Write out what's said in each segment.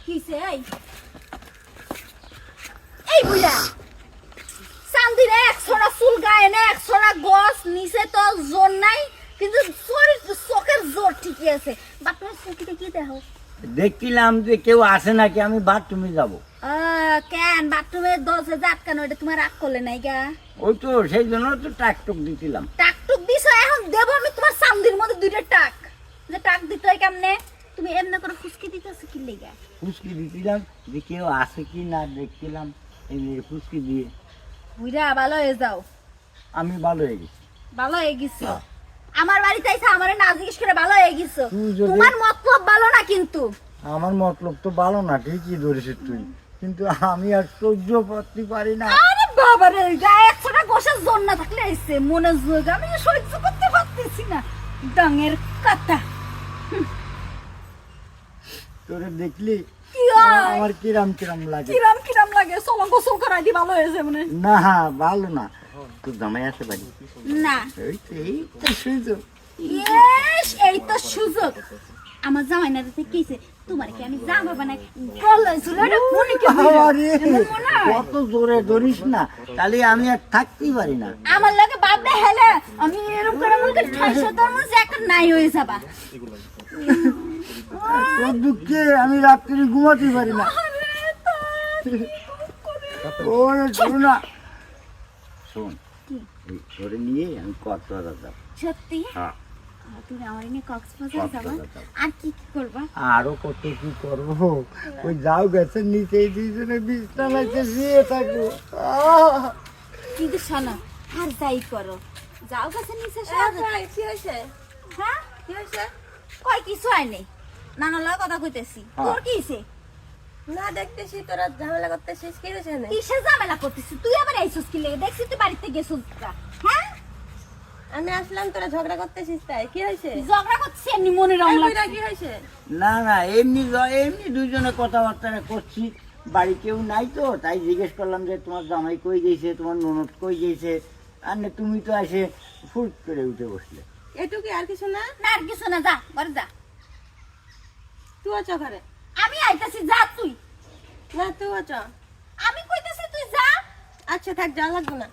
কিছে এই বুইড়া চান্দির এক ছড়া চুল গায়ে না এক ছড়া গোস নিচে তো জোর নাই কিন্তু শরীর চোখের জোর ঠিকই আছে বাপরে চোখে কি দেখো দেখছিলাম যে কেউ আসে নাকি, আমি বাথরুমে যাব। কেন বাথরুমে দরজা আটকানো এটা তোমার রাগ করলে নাই গা? ওই তো সেই জন্য তো টাকটুক দিছিলাম। টাকটুক দিছো এখন দেবো আমি তোমার চান্দির মধ্যে দুইটা টাক যে টাক দিতে হয় কেমনে তুমি এমনি করে ফুসকি দিতেছো কি লেগা? ফুসকি দিছিলাম যে কেউ আসে কি না দেখছিলাম, এমনি ফুসকি দিয়ে। বুইড়া ভালো হয়ে যাও। আমি ভালো হয়ে গেছি। ভালো হয়ে গেছো? আমার বাড়িতে আইসা আমারে না জিজ্ঞেস করে ভালো হয়ে গেছো? তোমার মতলব ভালো না কিন্তু। আমার মতলব তো ভালো না, ঠিকই ধরেছিস তুই, কিন্তু আমি আর সহ্য করতে পারি না। আরে বাবা রে, গায়ে একশোটা গোসার জোর না থাকলে এসে মনে যোগ আমি সহ্য করতে পারতেছি না ডাঙের কথা। তোরে দেখলি কি হয়? আমার কিরাম কিরাম লাগে। কিরাম কিরাম লাগে? চলো গোসল করাই দি ভালো হয়েছে মনে। না ভালো না। তোর জামাই আছে বাড়ি? না। এই তো সুযোগ। ইয়েস, এই তো সুযোগ। আমার জামাই না দেখে কিছে তোমার কি আমি জামা বানাই গলায় ঝুলাটা মনে কি আরে কত জোরে ধরিস না, তাহলে আমি আর থাকতেই পারি না। আমার লাগে বাপরে হেলে আমি এরকম করে মুখে ঠাইছো তোর মধ্যে একটা নাই হয়ে যাবা। তোর দুঃখে আমি রাত্রি ঘুমাতে পারি না। ওরে শোন না, শোন এই ধরে নিয়ে আমি কক্সবাজার যাব। সত্যি? হ্যাঁ। তুমি আমার নিয়ে কক্সবাজার যাবা? আর কি কি করবা? আরো কত কি করবো, ওই যাও গেছে নিচে দুইজনে বিছানাতে শুয়ে থাকবো। কিন্তু শোনো আর যাই করো যাও কাছে নিচে কি হয়েছে? হ্যাঁ কি হয়েছে? কই কিছু হয়নি, নানা লগে কথা কইতেছি। তোর কি হইছে? না দেখতেছি তোরা ঝামেলা করতেছিস, কি হয়েছে? কিসের ঝামেলা করতেছিস তুই? আবার আইছস কি লাগে? দেখছিস তুই বাড়িতে গেছস কা? হ্যাঁ আমি আসলাম তোরা ঝগড়া করতেছিস, তাই কি হয়েছে? ঝগড়া করছিস এমনি মনে রং লাগছে। কি হয়েছে? না এমনি এমনি দুইজনে কথাবার্তা করছি, বাড়ি কেউ নাই তো তাই জিজ্ঞেস করলাম যে তোমার জামাই কই গেছে, তোমার ননদ কই গেছে, আর না তুমি তো এসে ফুট করে উঠে বসলে। এটুকু আর কিছু না? না আর কিছু না, যা ঘরে যা। তুই আছো ঘরে? আমি আইতাছি, যা তুই। না তুই আছো। আমি কইতাছি তুই যা। আচ্ছা থাক, যা লাগবে না।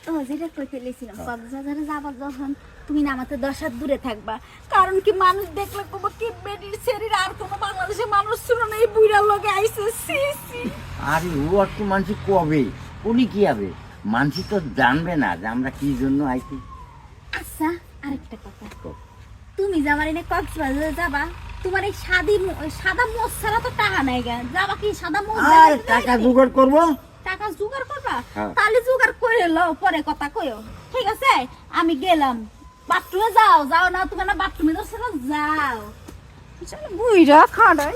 ও যেটা কইতে লেছিলাম কক্সবাজারে যাবার যখন তুমি না আমাকে 10 হাত দূরে থাকবা, কারণ কি মানুষ দেখলে কবে কি বেডির শরীর আর কোনো বাংলাদেশে মানুষ ছিল না, এই বুইড়ার লগে আইছে। সি সি আরে ও আর তো মানুষ কবে উনি কি হবে, মানুষ তো জানবে না যে আমরা কি জন্য আইছি। আচ্ছা আরেকটা কথা, তুমি যে আমার এনে কক্সবাজারে যাবা, তোমার এই সাদা মোজ ছাড়া তো টাকা নাই গা, যাবা কি সাদা মোজ? আর টাকা জোগাড় করবো। টাকা জোগাড় করবা? হ্যাঁ। তাহলে জোগাড় করে লও, পরে কথা কইও, ঠিক আছে? আমি গেলাম। বাথরুমে যাও না তুমি না বাথরুমে তো যাও। বুইড়া খাড়াই।